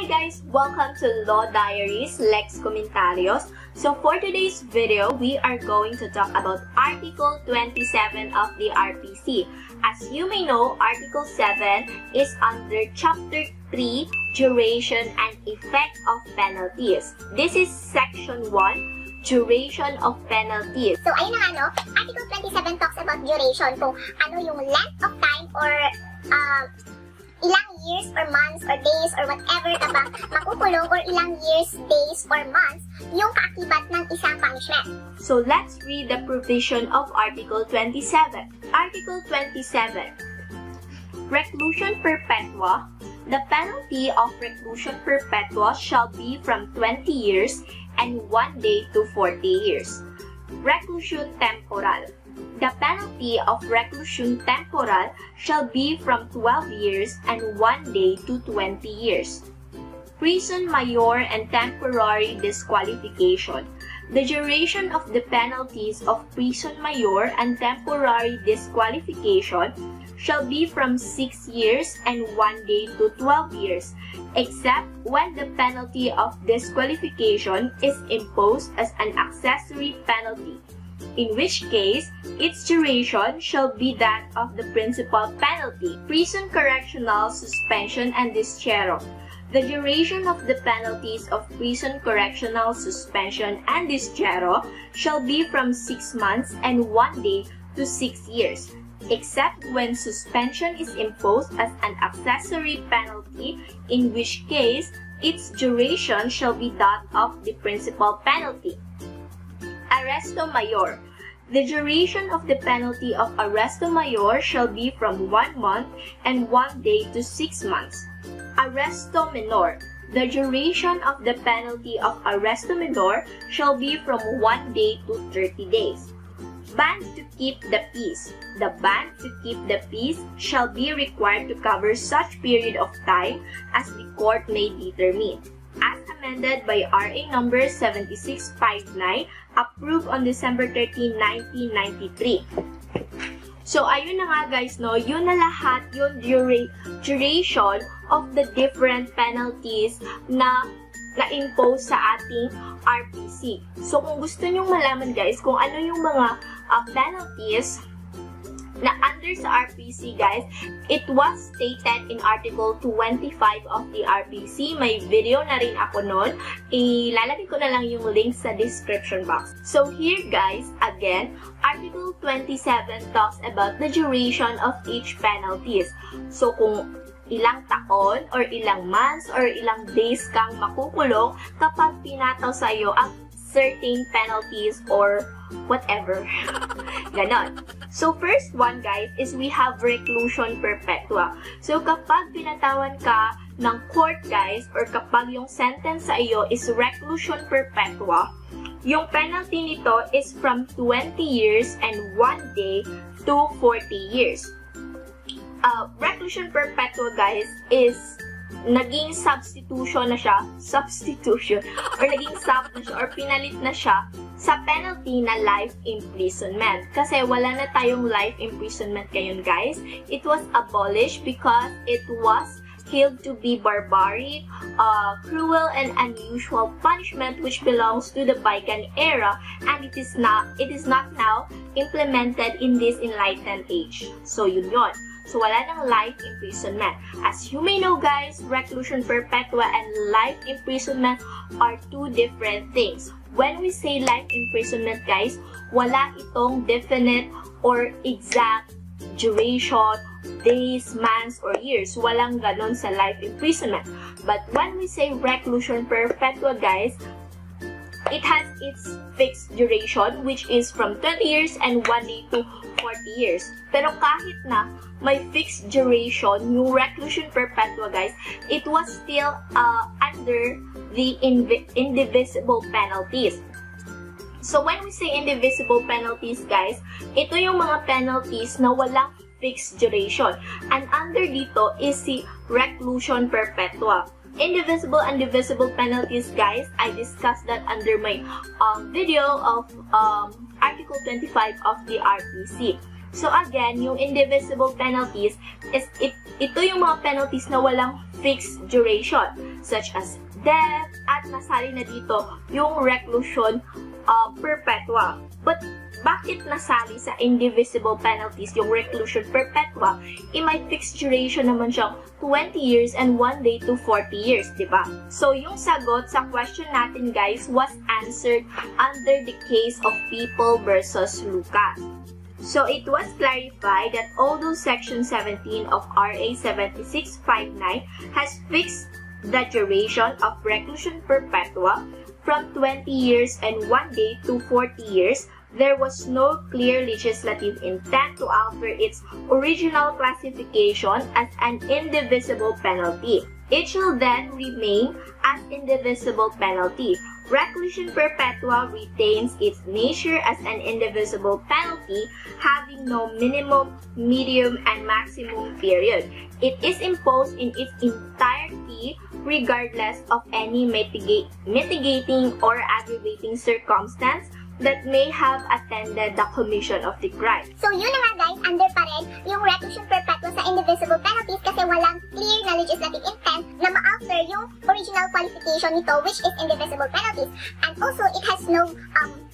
guys! Welcome to Law Diaries, Lex Comentarios. So for today's video, we are going to talk about Article 27 of the RPC. As you may know, Article 7 is under Chapter 3, Duration and Effect of Penalties. This is Section 1, Duration of Penalties. So ayun na nga, no? Article 27 talks about duration, kung ano yung length of time or ilang years or months or days or whatever ka bang makukulong or ilang years, days or months yung kaakibat ng isang punishment. So let's read the provision of Article 27. Article 27. Reclusion perpetua. The penalty of reclusion perpetua shall be from 20 years and 1 day to 40 years. Reclusion temporal. The penalty of reclusion temporal shall be from 12 years and 1 day to 20 years. Prison major and temporary disqualification. The duration of the penalties of prison major and temporary disqualification shall be from 6 years and 1 day to 12 years, except when the penalty of disqualification is imposed as an accessory penalty, in which case its duration shall be that of the principal penalty. Prison, correccional, suspension, and destierro. The duration of the penalties of prison, correctional, suspension, and destierro shall be from 6 months and 1 day to 6 years, except when suspension is imposed as an accessory penalty, in which case its duration shall be that of the principal penalty. Arresto mayor. The duration of the penalty of arresto mayor shall be from 1 month and 1 day to 6 months. Arresto menor. The duration of the penalty of arresto menor shall be from 1 day to 30 days. Ban to keep the peace. The ban to keep the peace shall be required to cover such period of time as the court may determine, as amended by RA number 7659, approved on December 13, 1993. So, ayun na nga guys, no, yun na lahat yung duration of the different penalties na na-impose sa ating RPC. So, kung gusto nyong malaman guys kung ano yung mga penalties na under sa RPC guys, it was stated in Article 25 of the RPC. May video na rin ako nun. Ilalagay ko na lang yung link sa description box. So here guys, again, Article 27 talks about the duration of each penalties. So kung ilang taon or ilang months or ilang days kang makukulong kapag pinataw sa iyo ang certain penalties or whatever. Ganon. So, first one, guys, is we have reclusion perpetua. So, kapag pinatawan ka ng court, guys, or kapag yung sentence sa iyo is reclusion perpetua, yung penalty nito is from 20 years and 1 day to 40 years. Reclusion perpetua, guys, is naging substitution na siya, or naging sub na siya, or pinalit na siya sa penalty na life imprisonment. Kasi wala na tayong life imprisonment ngayon, guys. It was abolished because it was held to be barbaric, cruel, and unusual punishment which belongs to the bygone era, and it is not now implemented in this enlightened age. So, yun yun. So, wala nang life imprisonment. As you may know, guys, reclusion perpetua and life imprisonment are two different things. When we say life imprisonment, guys, wala itong definite or exact duration, days, months, or years. Walang ganon sa life imprisonment. But when we say reclusion perpetua, guys, it has its fixed duration, which is from 20 years and 1 day to 40 years. Pero kahit na may fixed duration, yung reclusion perpetua, guys, it was still under the indivisible penalties. So, when we say indivisible penalties, guys, ito yung mga penalties na walang fixed duration. And under dito is si reclusion perpetua. Indivisible and divisible penalties, guys, I discussed that under my video of Article 25 of the RPC. So again, yung indivisible penalties is ito yung mga penalties na walang fixed duration, such as death, at nasali na dito yung reclusion perpetua. But bakit nasali sa indivisible penalties yung reclusion perpetua? May fixed duration naman siyang 20 years and 1 day to 40 years, di ba? So yung sagot sa question natin, guys, was answered under the case of People versus Lucas. So it was clarified that although Section 17 of RA 7659 has fixed the duration of reclusion perpetua from 20 years and 1 day to 40 years, there was no clear legislative intent to alter its original classification as an indivisible penalty. It shall then remain as indivisible penalty. Reclusion perpetua retains its nature as an indivisible penalty, having no minimum, medium, and maximum period. It is imposed in its entirety regardless of any mitigating or aggravating circumstance that may have attended the commission of the crime. So yun na nga guys, under pa rin yung reclusion perpetua sa indivisible penalties kasi walang clear na legislative intent na ma-alter yung original qualification nito, which is indivisible penalties. And also, it has no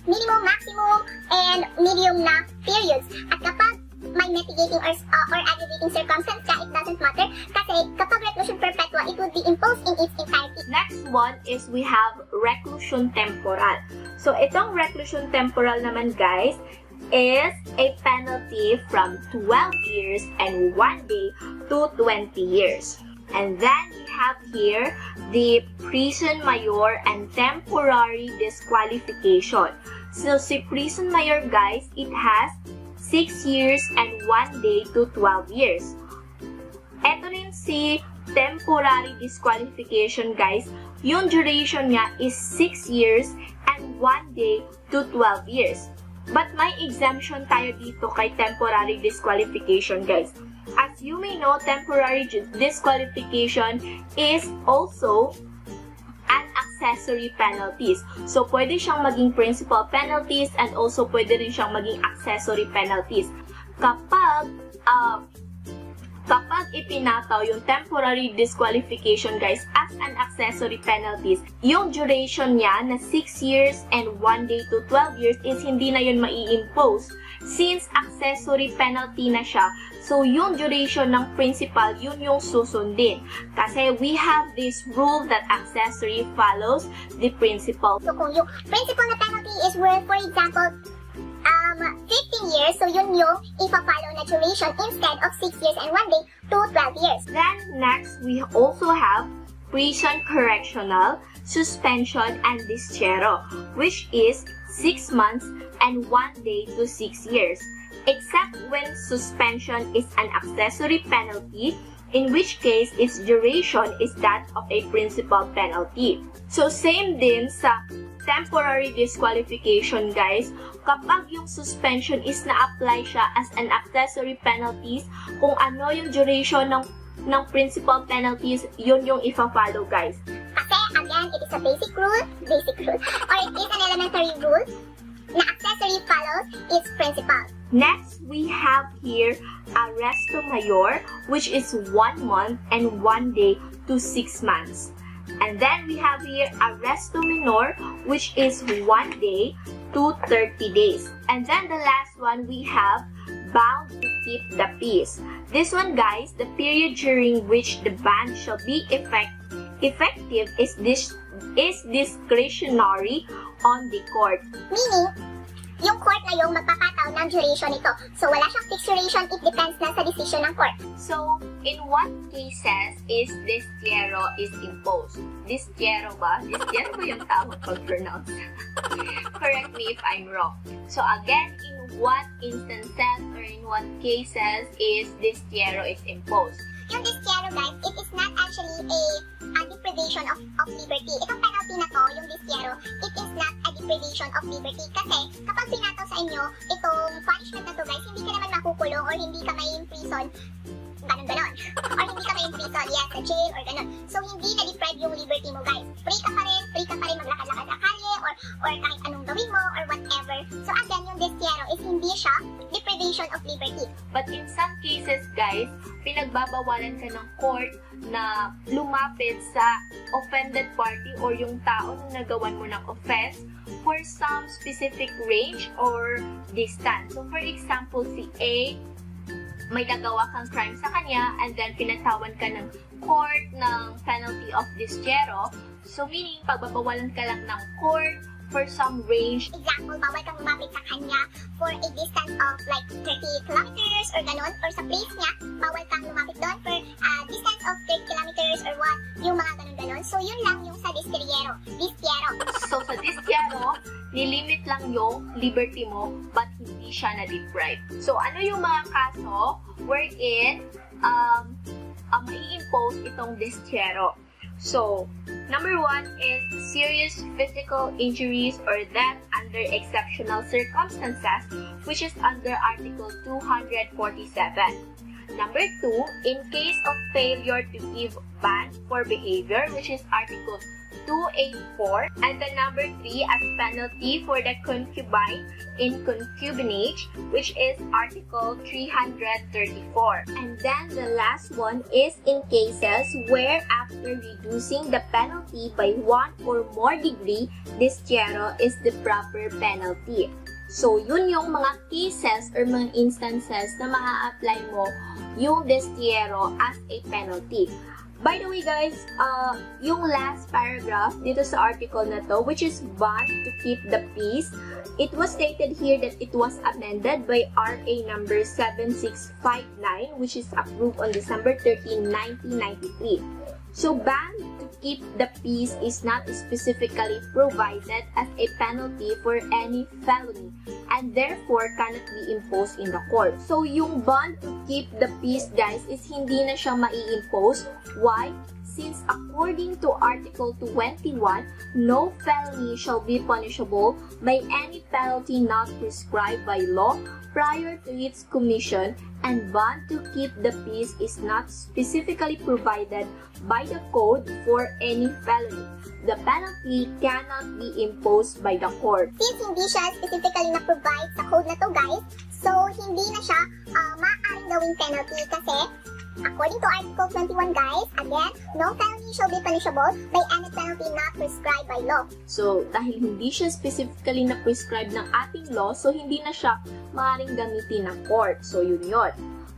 minimum, maximum, and medium na periods. At kapag may mitigating or aggravating circumstance ka, it doesn't matter kasi kapag reclusion perpetua, it would be imposed in its entirety. Next one is we have reclusion temporal. So itong reclusion temporal naman, guys, is a penalty from 12 years and 1 day to 20 years. And then we have here the prison mayor and temporary disqualification. So si prison mayor, guys, it has 6 years and 1 day to 12 years. Ito rin si temporary disqualification, guys. Yung duration niya is 6 years and 1 day to 12 years. But may exemption tayo dito kay temporary disqualification, guys. As you may know, temporary disqualification is also an accessory penalties. So, pwede siyang maging principal penalties and also pwede rin siyang maging accessory penalties. Kapag ipinataw yung temporary disqualification, guys, as an accessory penalties, yung duration niya na 6 years and 1 day to 12 years is hindi na yun mai-impose since accessory penalty na siya. So, yung duration ng principal, yun yung susundin. Kasi we have this rule that accessory follows the principal. So, kung yung principal na penalty is worth, for example, 15 years, so yun yung ipa-follow na duration instead of 6 years and 1 day to 12 years. Then, next, we also have prison correctional, suspension, and destierro, which is 6 months and 1 day to 6 years. Except when suspension is an accessory penalty, in which case its duration is that of a principal penalty. So, same din sa temporary disqualification, guys. Kapag yung suspension is na-apply siya as an accessory penalties, kung ano yung duration ng principal penalties, yun yung ifa-follow, guys. Kasi, again, it is a basic rule, or it is an elementary rule na accessory follows its principal. Next, we have here arresto mayor, which is 1 month and 1 day to 6 months. And then we have here arresto menor, which is 1 day to 30 days. And then the last one, we have bound to keep the peace. This one, guys, the period during which the ban shall be effective is discretionary on the court. Meaning, yung court na yung magpapataw ng duration nito. So, wala siyang fixed duration, it depends na sa decision ng court. So, in what cases is destierro is imposed? Destierro ba? Destierro ba yung tamang pag-pronounce? Correct me if I'm wrong. So, again, in what instances or in what cases is destierro is imposed? Yung destierro, guys, it is not actually a deprivation of liberty. Itong penalty na to, yung destierro, it is not a deprivation of liberty. Kasi, kapag pinataw sa inyo, itong punishment na to, guys, hindi ka naman makukulong or hindi ka may prison, ganon. Or hindi ka may prison, yes, sa jail or ganon. So, hindi na-deprive yung liberty mo, guys. Free ka pa rin maglakad-lakad sa kalye or kahit anong gawin mo or whatever. So, again, yung destierro is hindi siya deprivation of liberty. penalty. But in some cases, guys, pinagbabawalan ka ng court na lumapit sa offended party or yung tao na nagawan mo ng offense for some specific range or distance. So, for example, si A, may nagawa kang crime sa kanya and then pinatawan ka ng court ng penalty of destierro. So, meaning, pagbabawalan ka lang ng court for some range. Example, bawal kang lumapit sa kanya for a distance of like 30 kilometers or ganon, or sa place niya, bawal kang lumapit doon for a distance of 30 kilometers or what, yung mga ganon-ganon. So, yun lang yung sa destierro. So, sa destierro, nilimit lang yung liberty mo, but hindi siya na-deprive. So, ano yung mga kaso wherein mai-impose itong destierro? So, number 1 is serious physical injuries or death under exceptional circumstances, which is under Article 247. Number 2, in case of failure to give ban for behavior, which is Article 284. And the number 3 as penalty for the concubine in concubinage, which is Article 334. And then the last one is in cases where after reducing the penalty by 1 or more degree, destierro is the proper penalty. So, yun yung mga cases or mga instances na maa-apply mo yung destierro as a penalty. By the way, guys, yung last paragraph dito sa article na to, which is bond to keep the peace, it was stated here that it was amended by RA number 7659, which is approved on December 13, 1993. So, ban to keep the peace is not specifically provided as a penalty for any felony and therefore cannot be imposed in the court. So, yung ban to keep the peace, guys, is hindi na siya mai-impose. Why? Since according to Article 21, no felony shall be punishable by any penalty not prescribed by law prior to its commission, and bond to keep the peace is not specifically provided by the code for any felony. The penalty cannot be imposed by the court. Since hindi siya specifically na-provide sa code na to, guys, so hindi na siya maaaring gawing penalty kasi according to Article 21, guys, again, no felony shall be punishable by any penalty not prescribed by law. So, dahil hindi siya specifically na-prescribe ng ating law, so hindi na siya maaaring gamitin ng court. So, yun yun.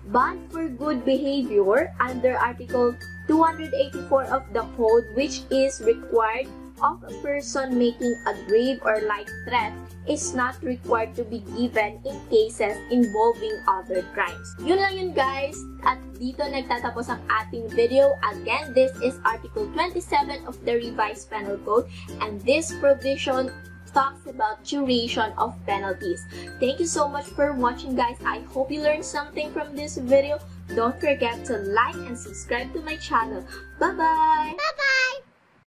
Bond for good behavior under Article 284 of the Code, which is required of a person making a grave or light threat, is not required to be given in cases involving other crimes. Yun lang yun, guys. At dito nagtatapos ang ating video. Again, this is Article 27 of the Revised Penal Code, and this provision talks about duration of penalties. Thank you so much for watching, guys. I hope you learned something from this video. Don't forget to like and subscribe to my channel. Bye-bye! Bye-bye!